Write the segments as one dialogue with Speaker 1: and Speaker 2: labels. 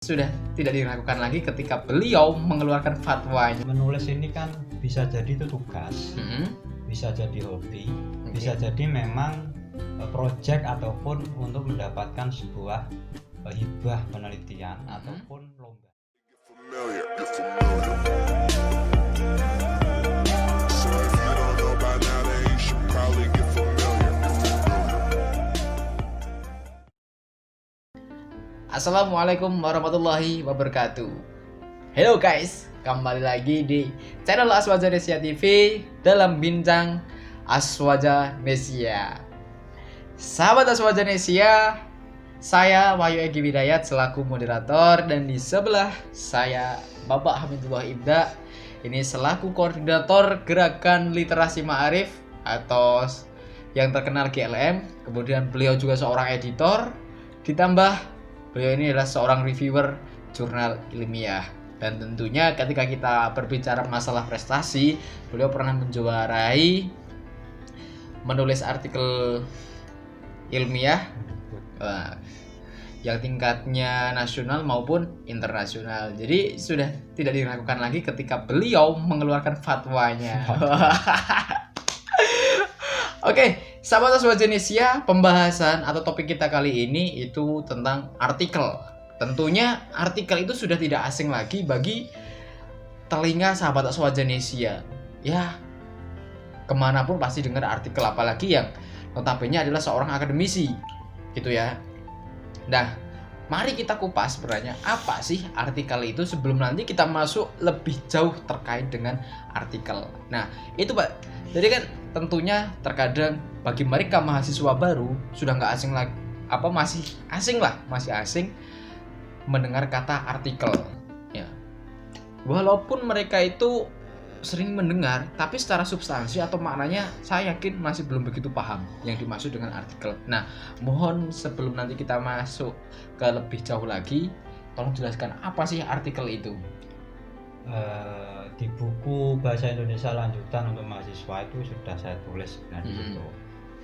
Speaker 1: Sudah tidak diragukan lagi ketika beliau mengeluarkan fatwanya.
Speaker 2: Menulis ini kan bisa jadi itu tugas, bisa jadi hobi, bisa jadi memang project ataupun untuk mendapatkan sebuah hibah penelitian ataupun lomba.
Speaker 1: Assalamualaikum warahmatullahi wabarakatuh. Hello guys, kembali lagi di channel Aswaja Nesia TV dalam bincang Aswaja Nesia. Sahabat Aswaja Nesia, saya Wahyu Egy Widayat selaku moderator, dan di sebelah saya Bapak Hamidullah Ibda ini selaku koordinator gerakan literasi ma'arif atau yang terkenal GLM. Kemudian beliau juga seorang editor, ditambah beliau ini adalah seorang reviewer jurnal ilmiah. Dan tentunya ketika kita berbicara masalah prestasi, beliau pernah menjuarai menulis artikel ilmiah yang tingkatnya nasional maupun internasional. Jadi sudah tidak diragukan lagi ketika beliau mengeluarkan fatwanya. Oke, sahabat Aswaja Nesia, pembahasan atau topik kita kali ini itu tentang artikel. Tentunya artikel itu sudah tidak asing lagi bagi telinga sahabat Aswaja Nesia. Ya, kemanapun pasti dengar artikel, apalagi yang notabene adalah seorang akademisi, gitu ya. Nah, mari kita kupas sebenarnya apa sih artikel itu sebelum nanti kita masuk lebih jauh terkait dengan artikel. Nah, itu Pak. Jadi kan tentunya terkadang bagi mereka mahasiswa baru sudah nggak asing lagi, masih asing mendengar kata artikel. Ya, walaupun mereka itu sering mendengar, tapi secara substansi atau maknanya saya yakin masih belum begitu paham yang dimaksud dengan artikel. Nah, mohon sebelum nanti kita masuk ke lebih jauh lagi, tolong jelaskan apa sih artikel itu.
Speaker 2: Di buku Bahasa Indonesia Lanjutan untuk mahasiswa itu sudah saya tulis sebenarnya di situ.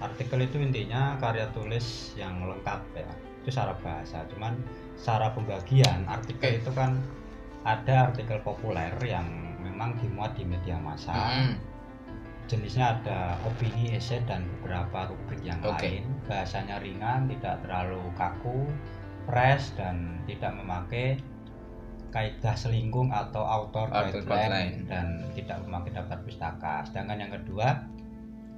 Speaker 2: Artikel itu intinya karya tulis yang lengkap ya, itu secara bahasa. Cuman secara pembagian artikel itu kan ada artikel populer yang memang dimuat di media massa. Jenisnya ada opini, esai, dan beberapa rubrik yang lain. Bahasanya ringan, tidak terlalu kaku, fresh, dan tidak memakai kaidah selingkung atau author guideline, dan tidak memakai daftar pustaka. Sedangkan yang kedua,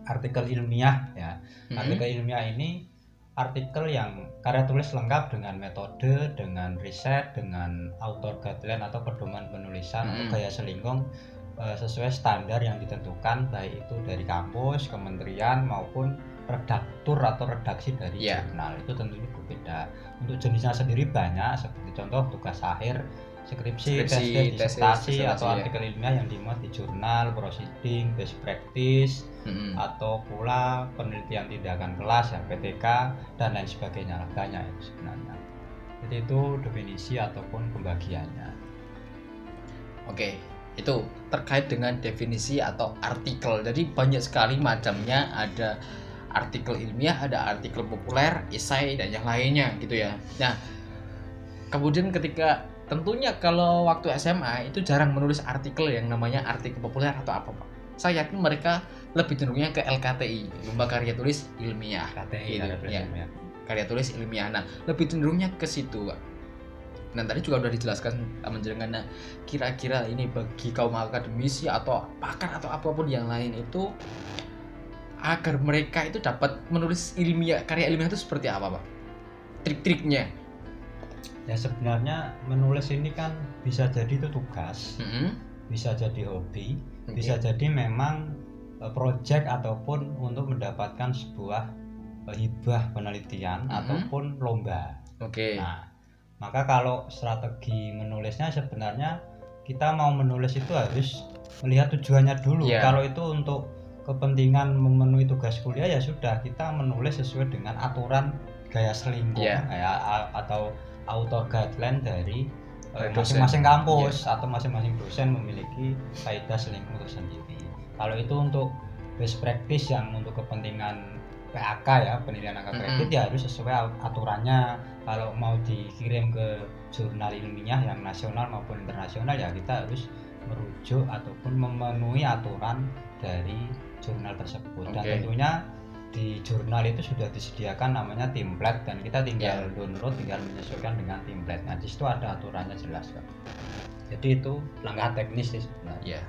Speaker 2: artikel ilmiah ya. Artikel ilmiah ini artikel yang karya tulis lengkap dengan metode, dengan riset, dengan author guideline atau pedoman penulisan atau gaya selingkung sesuai standar yang ditentukan, baik itu dari kampus, kementerian maupun redaktur atau redaksi dari jurnal. Itu tentunya berbeda. Untuk jenisnya sendiri banyak, seperti contoh tugas akhir, skripsi, disertasi atau artikel ilmiah yang dimuat di jurnal, proceeding, best practice, atau pula penelitian tindakan kelas ya, PTK, dan lain sebagainya. Banyak itu sebenarnya. Jadi itu definisi ataupun pembagiannya.
Speaker 1: Oke, itu terkait dengan definisi atau artikel. Jadi banyak sekali macamnya, ada artikel ilmiah, ada artikel populer, esai, dan yang lainnya gitu ya. Nah, kemudian ketika tentunya kalau waktu SMA itu jarang menulis artikel yang namanya artikel populer atau apa Pak. Saya yakin mereka lebih cenderungnya ke LKTI, Lomba Karya Tulis Ilmiah.
Speaker 2: KTI
Speaker 1: gitu, ya. Karya Tulis Ilmiah. Nah, lebih cenderungnya ke situ Pak. Nah, tadi juga udah dijelaskan menjelaskan. Nah, kira-kira ini bagi kaum akademisi atau pakar atau apapun yang lain itu, agar mereka itu dapat menulis ilmiah, karya ilmiah itu seperti apa Pak? Trik-triknya?
Speaker 2: Ya sebenarnya menulis ini kan bisa jadi itu tugas, bisa jadi hobi, bisa jadi memang project ataupun untuk mendapatkan sebuah hibah penelitian ataupun lomba. Nah, maka kalau strategi menulisnya sebenarnya kita mau menulis itu harus melihat tujuannya dulu. Kalau itu untuk kepentingan memenuhi tugas kuliah ya sudah, kita menulis sesuai dengan aturan gaya selingkuh atau author guideline dari masing-masing kampus atau masing-masing dosen memiliki kaidah selingkuh tersendiri. Kalau itu untuk best practice yang untuk kepentingan PAK ya, penilaian angka kredit ya harus sesuai aturannya. Kalau mau dikirim ke jurnal ilmiah yang nasional maupun internasional, ya kita harus merujuk ataupun memenuhi aturan dari jurnal tersebut. Dan tentunya di jurnal itu sudah disediakan namanya template, dan kita tinggal download, tinggal menyesuaikan dengan template. Nah, di situ ada aturannya jelas, Pak. Jadi itu langkah teknis sih sebenarnya.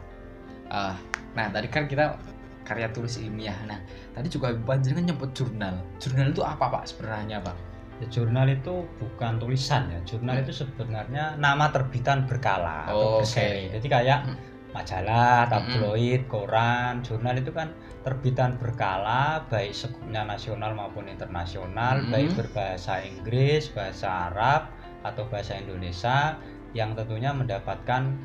Speaker 1: Nah, tadi kan kita karya tulis ilmiah. Nah, tadi juga Panjenengan nyebut jurnal. Jurnal itu apa, Pak, sebenarnya, Pak?
Speaker 2: Ya, jurnal itu bukan tulisan ya. Jurnal itu sebenarnya nama terbitan berkala atau berseri. Jadi kayak majalah, tabloid, koran, jurnal itu kan terbitan berkala, baik skupnya nasional maupun internasional, baik berbahasa Inggris, bahasa Arab atau bahasa Indonesia, yang tentunya mendapatkan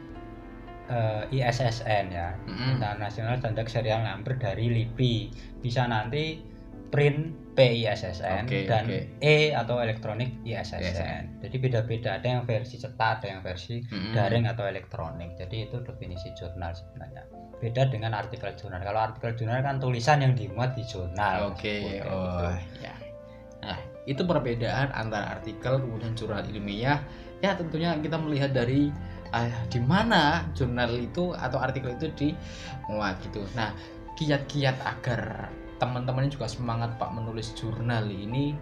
Speaker 2: ISSN ya, International Standard Serial Number dari LIPI. Bisa nanti print PISSN dan E atau elektronik ISSN. Jadi beda-beda, ada yang versi cetak, ada yang versi daring atau elektronik. Jadi itu definisi jurnal sebenarnya. Beda dengan artikel jurnal. Kalau artikel jurnal kan tulisan yang dimuat di jurnal.
Speaker 1: Nah, itu perbedaan antara artikel kemudian jurnal ilmiah. Ya, tentunya kita melihat dari di mana jurnal itu atau artikel itu dimuat gitu. Nah, kiat-kiat agar teman-teman juga semangat, Pak, menulis jurnal ini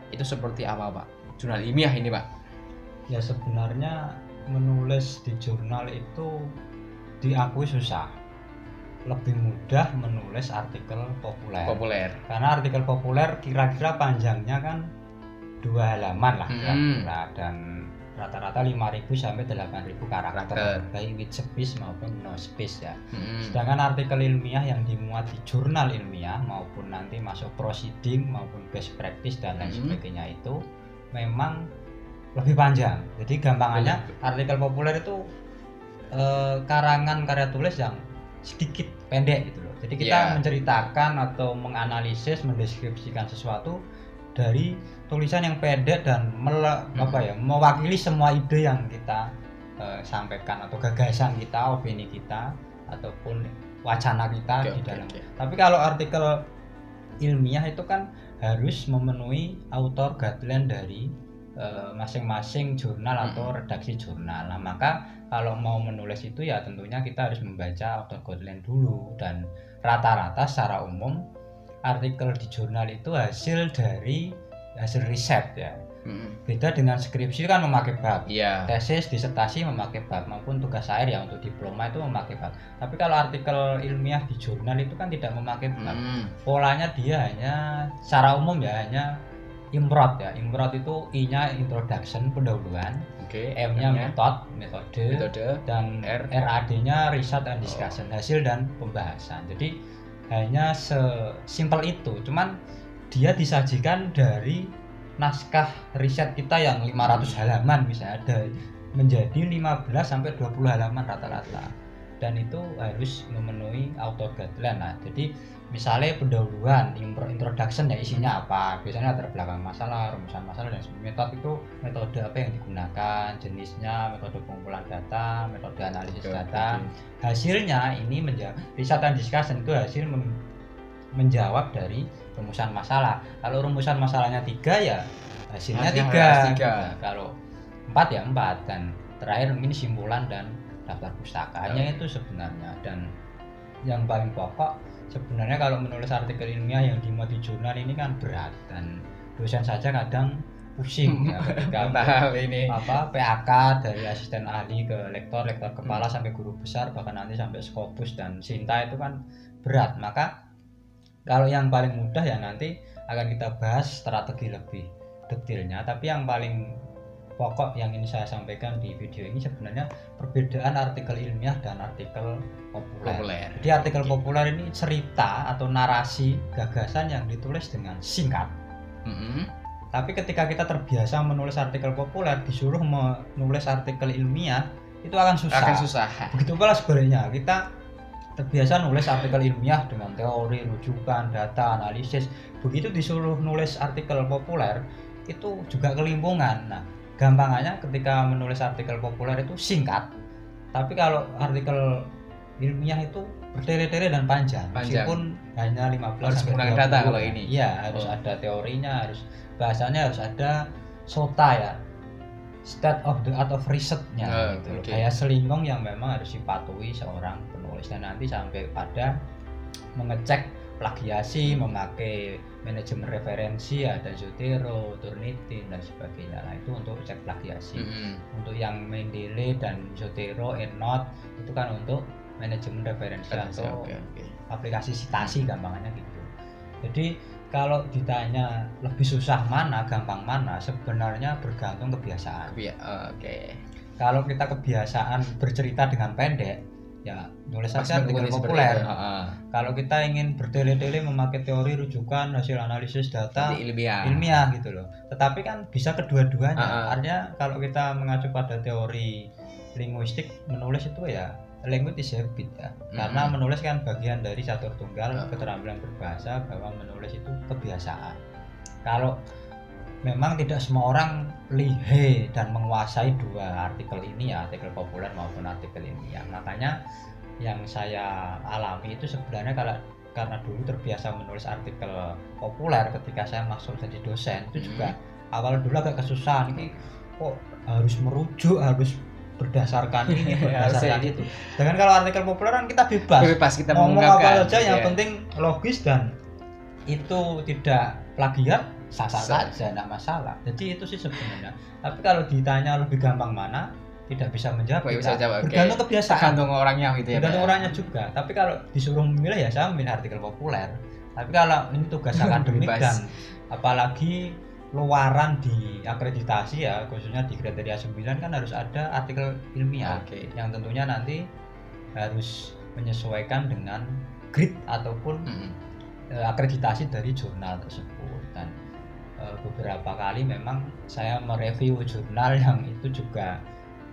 Speaker 1: itu seperti apa, Pak? Jurnal ilmiah ini, Pak?
Speaker 2: Ya, sebenarnya menulis di jurnal itu diakui susah. Lebih mudah menulis artikel populer. Karena artikel populer kira-kira panjangnya kan 2 halaman lah kira-kira, dan rata-rata 5.000 sampai 8.000 karakter, baik with space maupun no space ya. Sedangkan artikel ilmiah yang dimuat di jurnal ilmiah maupun nanti masuk proceeding maupun best practice dan lain sebagainya itu memang lebih panjang. Jadi gampangannya artikel populer itu karangan karya tulis yang sedikit pendek gitu loh. Jadi kita menceritakan atau menganalisis, mendeskripsikan sesuatu dari tulisan yang pendek dan mewakili semua ide yang kita sampaikan atau gagasan kita, opini kita ataupun wacana kita di dalam. Tapi kalau artikel ilmiah itu kan harus memenuhi author guideline dari masing-masing jurnal atau redaksi jurnal. Nah, maka kalau mau menulis itu ya tentunya kita harus membaca author guideline dulu, dan rata-rata secara umum artikel di jurnal itu hasil riset ya. Beda dengan skripsi kan memakai bab, tesis, disertasi memakai bab, maupun tugas akhir ya untuk diploma itu memakai bab. Tapi kalau artikel ilmiah di jurnal itu kan tidak memakai bab. Polanya dia hanya secara umum ya hanya improt ya. Improt itu I-nya introduction, pendahuluan, M-nya metode, dan RAD-nya research and discussion, hasil dan pembahasan. Jadi hanya sesimpel itu. Cuman dia disajikan dari naskah riset kita yang 500 halaman misalnya, ada menjadi 15 sampai 20 halaman rata-rata. Dan itu harus memenuhi author guideline. Nah, jadi misalnya pendahuluan, introduction ya isinya apa, biasanya latar belakang masalah, rumusan masalah, dan metode apa yang digunakan, jenisnya, metode pengumpulan data, metode analisis data. Hasilnya ini riset dan discussion itu hasil menjawab dari rumusan masalah. Kalau rumusan masalahnya 3 ya hasilnya 3. Nah, kalau 4 ya 4, dan terakhir mungkin simpulan dan daftar pustakanya itu sebenarnya. Dan yang paling pokok sebenarnya kalau menulis artikel ilmiah yang dimuat di jurnal ini kan berat, dan dosen saja kadang pusing ya ketika PAK dari asisten ahli ke lektor kepala sampai guru besar, bahkan nanti sampai skopus dan sinta itu kan berat. Maka kalau yang paling mudah ya nanti akan kita bahas strategi lebih detailnya, tapi yang paling pokok yang ini saya sampaikan di video ini sebenarnya perbedaan artikel ilmiah dan artikel populer. Jadi artikel populer ini cerita atau narasi gagasan yang ditulis dengan singkat. Tapi ketika kita terbiasa menulis artikel populer, disuruh menulis artikel ilmiah itu akan susah. Begitu pula sebaliknya, kita terbiasa nulis artikel ilmiah dengan teori, rujukan, data, analisis. Begitu disuruh nulis artikel populer itu juga kelimpungan. Nah, gampangannya ketika menulis artikel populer itu singkat, tapi kalau artikel ilmiah itu bertele-tele dan panjang. Meskipun hanya 15 sampai 20
Speaker 1: data kalau ini.
Speaker 2: Iya, harus ada teorinya, harus bahasanya, harus ada sota ya. state of the art of research-nya gitu.
Speaker 1: Oke.
Speaker 2: Kayak selingkong yang memang harus dipatuhi seorang penulis dan nanti sampai pada mengecek plagiasi, memakai manajemen referensi, ada Zotero, Turnitin dan sebagainya. Nah, itu untuk cek plagiasi. Untuk yang Mendeley dan Zotero, EndNote itu kan untuk manajemen referensi atau aplikasi citasi gampangannya gitu. Jadi kalau ditanya lebih susah mana, gampang mana, sebenarnya bergantung kebiasaan. Kalau kita kebiasaan bercerita dengan pendek, ya nulis saja artikel populer. Kalau kita ingin bertele-tele memakai teori rujukan, hasil analisis data ilmiah gitu loh. Tetapi kan bisa kedua-duanya. Artinya kalau kita mengacu pada teori linguistik, menulis itu ya language is habit ya. Karena menulis kan bagian dari catur tunggal keterampilan berbahasa, bahwa menulis itu kebiasaan. Kalau memang tidak semua orang lihai dan menguasai dua artikel ini ya, artikel populer maupun artikel ilmiah. Makanya yang saya alami itu sebenarnya karena dulu terbiasa menulis artikel populer ketika saya masuk jadi dosen, itu juga awal dulu agak kesusahan, ini kok harus merujuk, harus berdasarkan ini, berdasarkan itu. Dengan kalau artikel populer kan kita bebas kita ngomong apa saja, yang penting logis dan itu tidak plagiat, sah-sah saja, tidak masalah. Jadi itu sih sebenarnya. Tapi kalau ditanya lebih gampang mana, tidak bisa menjawab. Bergantung kebiasaan. Tergantung orangnya gitu ya. Tergantung orangnya juga. Tapi kalau disuruh memilih ya saya memilih artikel populer. Tapi kalau ini tugas akademik dan apalagi luaran di akreditasi ya, khususnya di kriteria 9 kan harus ada artikel ilmiah yang tentunya nanti harus menyesuaikan dengan grade ataupun akreditasi dari jurnal tersebut. Dan beberapa kali memang saya mereview jurnal yang itu juga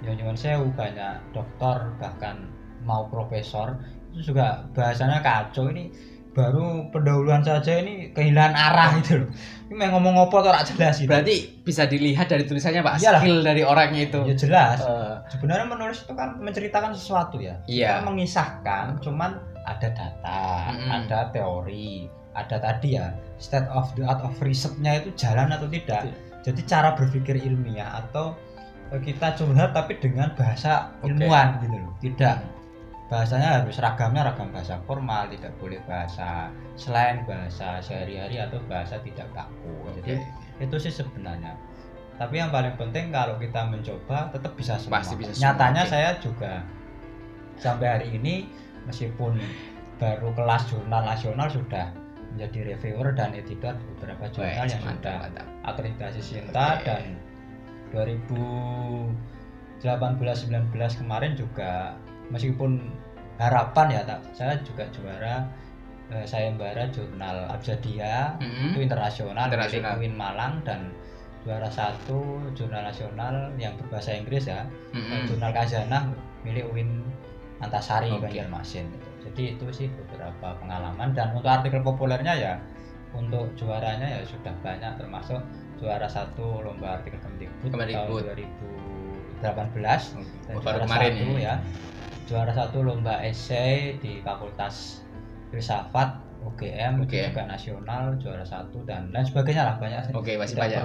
Speaker 2: nyuwun sewu, banyak doktor bahkan mau profesor itu juga bahasanya kacau. Ini baru pendahuluan saja ini kehilangan arah itu loh. Ini mau ngomong apa tuh rak jelas gitu.
Speaker 1: Berarti bisa dilihat dari tulisannya Pak, skill dari orangnya itu.
Speaker 2: Ya jelas. Sebenarnya menulis itu kan menceritakan sesuatu ya. Kita mengisahkan, cuman ada data, ada teori, ada tadi ya state of the art of research-nya itu jalan atau tidak. Jadi cara berpikir ilmiah atau kita curhat tapi dengan bahasa ilmuwan gitu loh. Tidak bahasanya harus ragam bahasa formal, tidak boleh bahasa slang, bahasa sehari-hari atau bahasa tidak baku. Jadi itu sih sebenarnya. Tapi yang paling penting kalau kita mencoba tetap bisa semua. Pasti bisa. Nyatanya saya juga sampai hari ini meskipun baru kelas jurnal nasional sudah menjadi reviewer dan editor beberapa jurnal yang sudah akreditasi Sinta dan 2018-19 kemarin juga meskipun harapan ya saya juga juara sayembara jurnal Abjadiyah itu internasional milik UIN Malang, dan juara 1 jurnal nasional yang berbahasa Inggris ya, jurnal Khazanah milik UIN Antasari Banjarmasin gitu. Jadi itu sih beberapa pengalaman. Dan untuk artikel populernya ya untuk juaranya ya sudah banyak, termasuk juara 1 lomba artikel Kemdikbud tahun 2018 dan juara kemarin 1 ya. Juara 1 lomba esai di Fakultas Filsafat UGM itu juga nasional, juara 1 dan lain sebagainya lah, banyak.
Speaker 1: Masih banyak.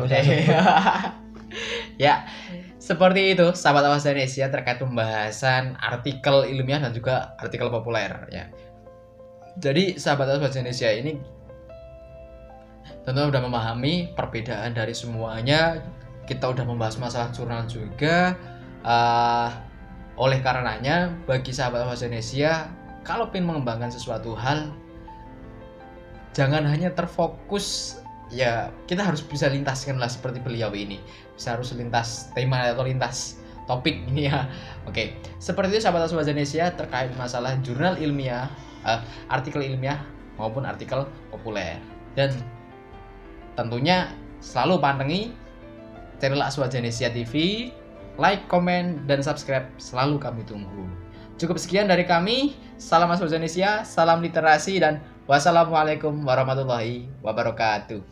Speaker 1: Ya, seperti itu sahabat Awas Indonesia terkait pembahasan artikel ilmiah dan juga artikel populer ya. Jadi sahabat Awas Indonesia ini tentu udah memahami perbedaan dari semuanya. Kita udah membahas masalah jurnal juga. Oleh karenanya bagi sahabat Awas Indonesia, kalau ingin mengembangkan sesuatu hal, jangan hanya terfokus ya, kita harus bisa lintaskan lah seperti beliau ini, bisa harus lintas tema atau lintas topik ini ya. Seperti itu sahabat Awas Indonesia terkait masalah jurnal ilmiah, artikel ilmiah maupun artikel populer. Dan tentunya selalu pantengi channel Awas Indonesia TV, like, komen, dan subscribe selalu kami tunggu. Cukup sekian dari kami. Salam Awas Indonesia, salam literasi, dan wassalamualaikum warahmatullahi wabarakatuh.